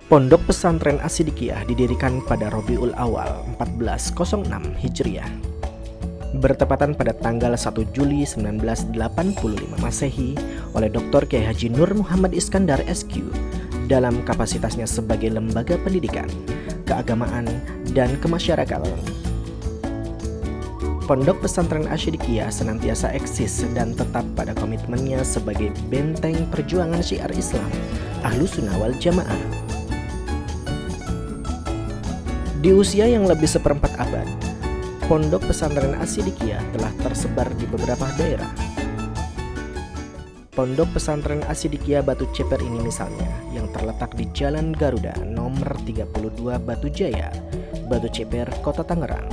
Pondok Pesantren As-Siddiqiyah didirikan pada Rabiul Awal 1406 Hijriah. Bertepatan pada tanggal 1 Juli 1985 Masehi oleh Dr. Kiai Haji Nur Muhammad Iskandar SQ dalam kapasitasnya sebagai lembaga pendidikan, keagamaan, dan kemasyarakatan. Pondok Pesantren As-Siddiqiyah senantiasa eksis dan tetap pada komitmennya sebagai benteng perjuangan syiar Islam Ahlus Sunnah wal Jamaah. Di usia yang lebih seperempat abad, Pondok Pesantren As-Siddiqiyah telah tersebar di beberapa daerah. Pondok Pesantren As-Siddiqiyah Batu Ceper ini misalnya, yang terletak di Jalan Garuda nomor 32 Batu Jaya, Batu Ceper, Kota Tangerang,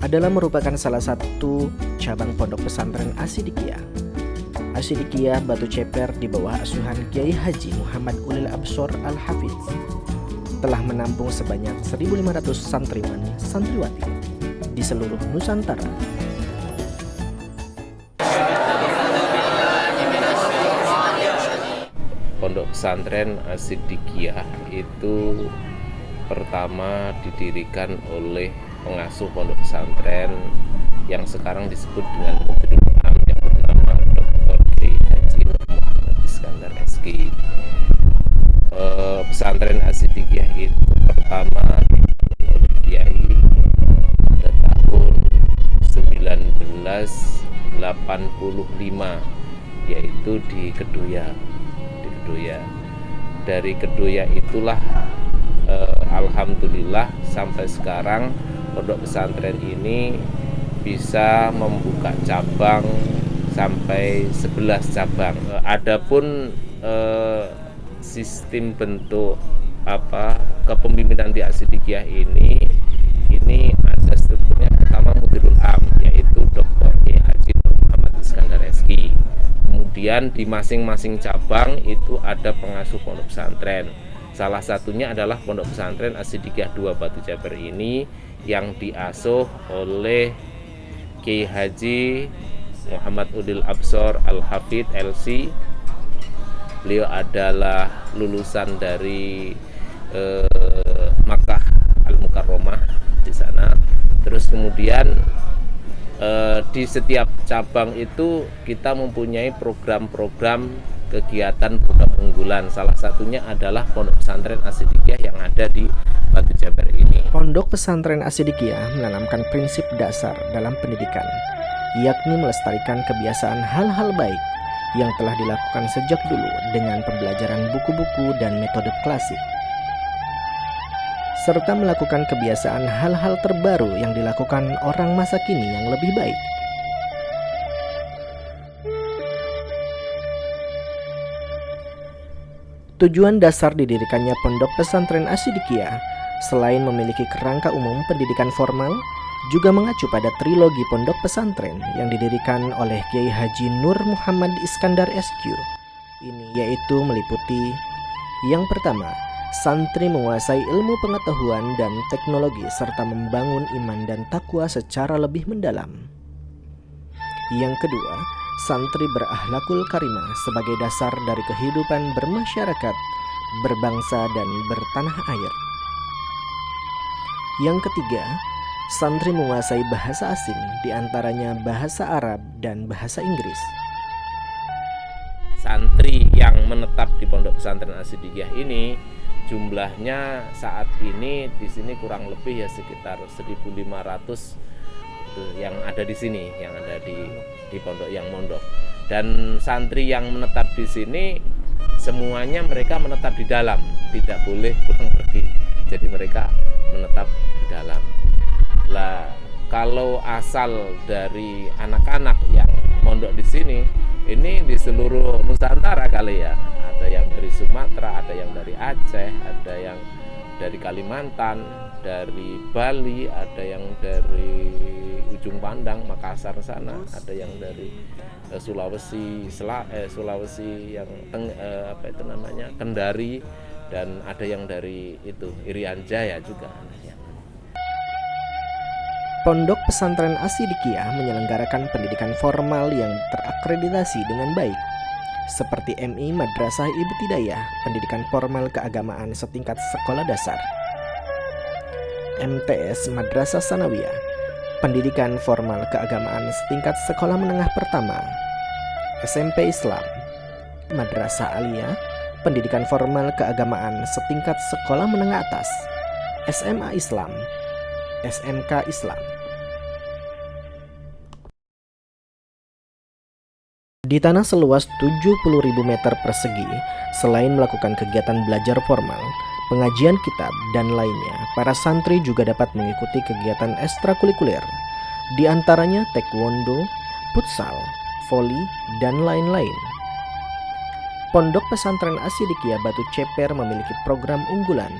adalah merupakan salah satu cabang Pondok Pesantren As-Siddiqiyah. As-Siddiqiyah Batu Ceper di bawah asuhan Kiai Haji Muhammad Ulil Absor Al-Hafidz telah menampung sebanyak 1.500 santriwan santriwati di seluruh Nusantara. Pondok Pesantren As-Siddiqiyah itu pertama didirikan oleh pengasuh pondok pesantren yang sekarang disebut dengan Mudirul Am yang bernama Dr. Kiai Haji Nur Muhammad Iskandar SQ. Pesantren As-Siddiqiyah itu pertama dibangun oleh Kiai pada tahun 1985, yaitu di Kedoya. Dari Kedoya itulah alhamdulillah sampai sekarang pondok pesantren ini bisa membuka cabang sampai 11 cabang. Adapun sistem bentuk kepemimpinan di As-Siddiqiyah ini ada strukturnya. Pertama Mudirul Am, yaitu Dr. Kiai Haji Nur Muhammad Iskandar SQ. Kemudian di masing-masing cabang itu ada pengasuh pondok pesantren. Salah satunya adalah Pondok Pesantren As-Siddiqiyah 2 Batu Ceper ini yang diasuh oleh Kiai Haji Muhammad Ulil Absor Al-Hafidz LC. Beliau adalah lulusan dari Makkah Al-Mukarramah di sana. Terus kemudian di setiap cabang itu kita mempunyai program-program kegiatan program unggulan. Salah satunya adalah Pondok Pesantren As-Siddiqiyah yang ada di Batu Ceper ini. Pondok Pesantren As-Siddiqiyah menanamkan prinsip dasar dalam pendidikan, yakni melestarikan kebiasaan hal-hal baik yang telah dilakukan sejak dulu dengan pembelajaran buku-buku dan metode klasik, serta melakukan kebiasaan hal-hal terbaru yang dilakukan orang masa kini yang lebih baik. Tujuan dasar didirikannya Pondok Pesantren As-Siddiqiyah selain memiliki kerangka umum pendidikan formal, juga mengacu pada trilogi pondok pesantren yang didirikan oleh Kiai Haji Nur Muhammad Iskandar SQ. Ini yaitu meliputi yang pertama, santri menguasai ilmu pengetahuan dan teknologi serta membangun iman dan takwa secara lebih mendalam. Yang kedua, santri berakhlakul karimah sebagai dasar dari kehidupan bermasyarakat, berbangsa, dan bertanah air. Yang ketiga, santri menguasai bahasa asing, diantaranya bahasa Arab dan bahasa Inggris. Santri yang menetap di Pondok Pesantren As-Siddiqiyah ini jumlahnya saat ini di sini kurang lebih ya sekitar 1.500 yang ada di sini, yang ada di pondok yang mondok. Dan santri yang menetap di sini semuanya mereka menetap di dalam, tidak boleh pulang pergi. Jadi mereka menetap di dalam. Lah, kalau asal dari anak-anak yang mondok di sini, ini di seluruh Nusantara kali ya. Ada yang dari Sumatera, ada yang dari Aceh, ada yang dari Kalimantan, dari Bali, ada yang dari Ujung Pandang, Makassar sana, ada yang dari Sulawesi yang Kendari, dan ada yang dari Irian Jaya juga. Pondok Pesantren As-Siddiqiyah menyelenggarakan pendidikan formal yang terakreditasi dengan baik. seperti MI Madrasah Ibtidaiyah, pendidikan formal keagamaan setingkat sekolah dasar, MTS Madrasah Sanawiyah, pendidikan formal keagamaan setingkat sekolah menengah pertama, SMP Islam, Madrasah Aliyah, pendidikan formal keagamaan setingkat sekolah menengah atas, SMA Islam, SMK Islam. Di tanah seluas 70.000 meter persegi, selain melakukan kegiatan belajar formal, pengajian kitab, dan lainnya, para santri juga dapat mengikuti kegiatan ekstrakurikuler, di antaranya taekwondo, futsal, voli, dan lain-lain. Pondok Pesantren Asyidikiyah Batu Ceper memiliki program unggulan,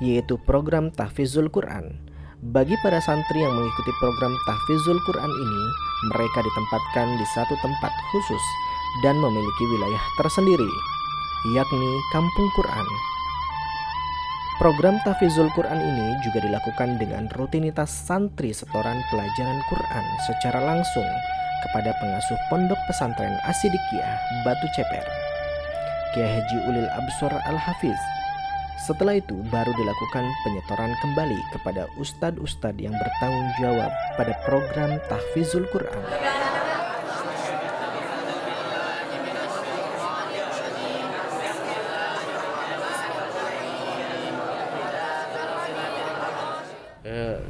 yaitu program Tahfizul Quran. Bagi para santri yang mengikuti program Tahfizul Quran ini, mereka ditempatkan di satu tempat khusus dan memiliki wilayah tersendiri, yakni Kampung Quran. Program Tahfizul Quran ini juga dilakukan dengan rutinitas santri setoran pelajaran Quran secara langsung kepada pengasuh Pondok Pesantren Asyidikiyah Batu Ceper, Kiai Haji Ulil Absor Al-Hafiz. Setelah itu baru dilakukan penyetoran kembali kepada ustadz-ustadz yang bertanggung jawab pada program Tahfizul Quran.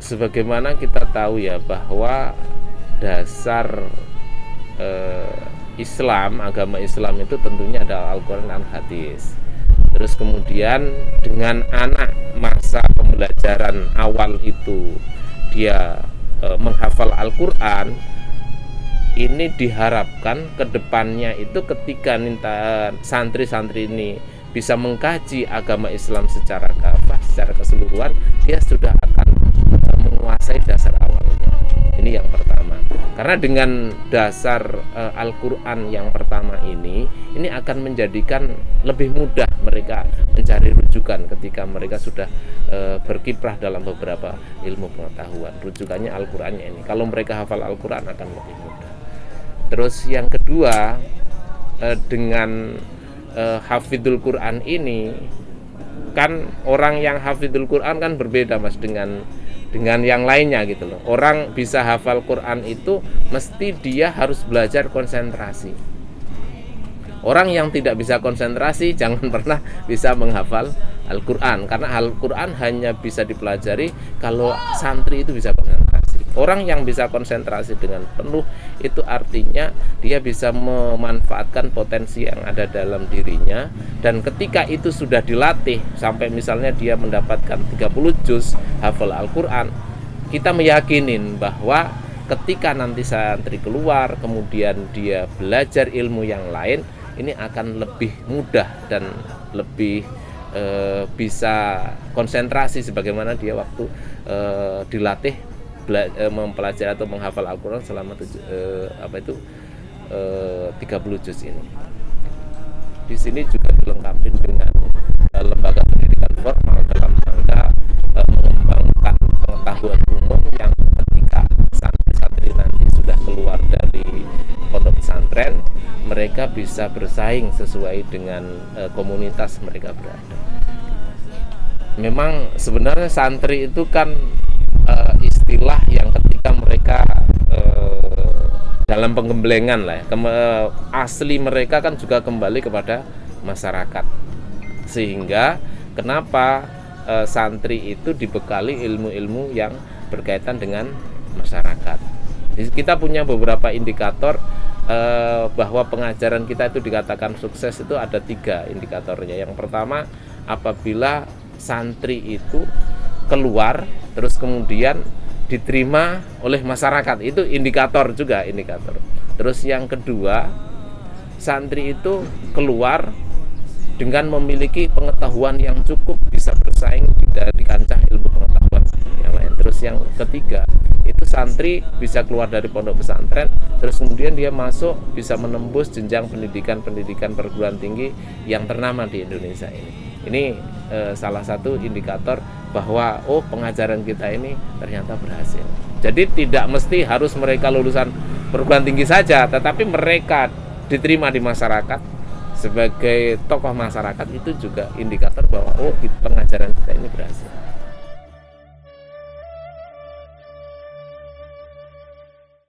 Sebagaimana kita tahu ya bahwa dasar Islam, agama Islam itu tentunya adalah Al-Quran dan Hadis. Terus kemudian dengan anak masa pembelajaran awal itu dia menghafal Al-Quran, ini diharapkan ke depannya itu ketika santri-santri ini bisa mengkaji agama Islam secara kafah, secara keseluruhan, dia sudah akan menguasai dasar awalnya. Ini yang pertama. Karena dengan dasar Al-Quran yang pertama ini akan menjadikan lebih mudah mereka mencari rujukan ketika mereka sudah berkiprah dalam beberapa ilmu pengetahuan. Rujukannya Al-Qurannya ini. Kalau mereka hafal Al-Quran akan lebih mudah. Terus yang kedua, dengan hafidul Quran ini, kan orang yang hafidul Quran kan berbeda Mas dengan yang lainnya gitu loh. Orang bisa hafal Quran itu mesti dia harus belajar konsentrasi. Orang yang tidak bisa konsentrasi jangan pernah bisa menghafal Al-Quran, karena Al-Quran hanya bisa dipelajari kalau santri itu bisa konsentrasi. Orang yang bisa konsentrasi dengan penuh itu artinya dia bisa memanfaatkan potensi yang ada dalam dirinya, dan ketika itu sudah dilatih sampai misalnya dia mendapatkan 30 juz hafal Al-Quran, kita meyakinin bahwa ketika nanti santri keluar kemudian dia belajar ilmu yang lain, ini akan lebih mudah dan lebih bisa konsentrasi sebagaimana dia waktu dilatih mempelajari atau menghafal Al-Quran selama 30 juz ini. Di sini juga dilengkapi dengan lembaga pendidikan formal dalam rangka mengembangkan pengetahuan umum yang ketika santri-santri nanti sudah keluar dari pondok pesantren, mereka bisa bersaing sesuai dengan komunitas mereka berada. Memang sebenarnya santri itu kan istilah yang ketika mereka dalam penggemblengan lah ya, asli mereka kan juga kembali kepada masyarakat, sehingga kenapa santri itu dibekali ilmu-ilmu yang berkaitan dengan masyarakat. Kita punya beberapa indikator bahwa pengajaran kita itu dikatakan sukses. Itu ada 3 indikatornya. Yang pertama, apabila santri itu keluar terus kemudian diterima oleh masyarakat, itu indikator juga, indikator. Terus yang kedua, santri itu keluar dengan memiliki pengetahuan yang cukup, bisa bersaing di kancah ilmu pengetahuan yang lain. Terus yang ketiga, itu santri bisa keluar dari pondok pesantren terus kemudian dia masuk bisa menembus jenjang pendidikan perguruan tinggi yang ternama di Indonesia ini. Ini salah satu indikator bahwa pengajaran kita ini ternyata berhasil. Jadi tidak mesti harus mereka lulusan perguruan tinggi saja, tetapi mereka diterima di masyarakat, sebagai tokoh masyarakat itu juga indikator bahwa pengajaran kita ini berhasil.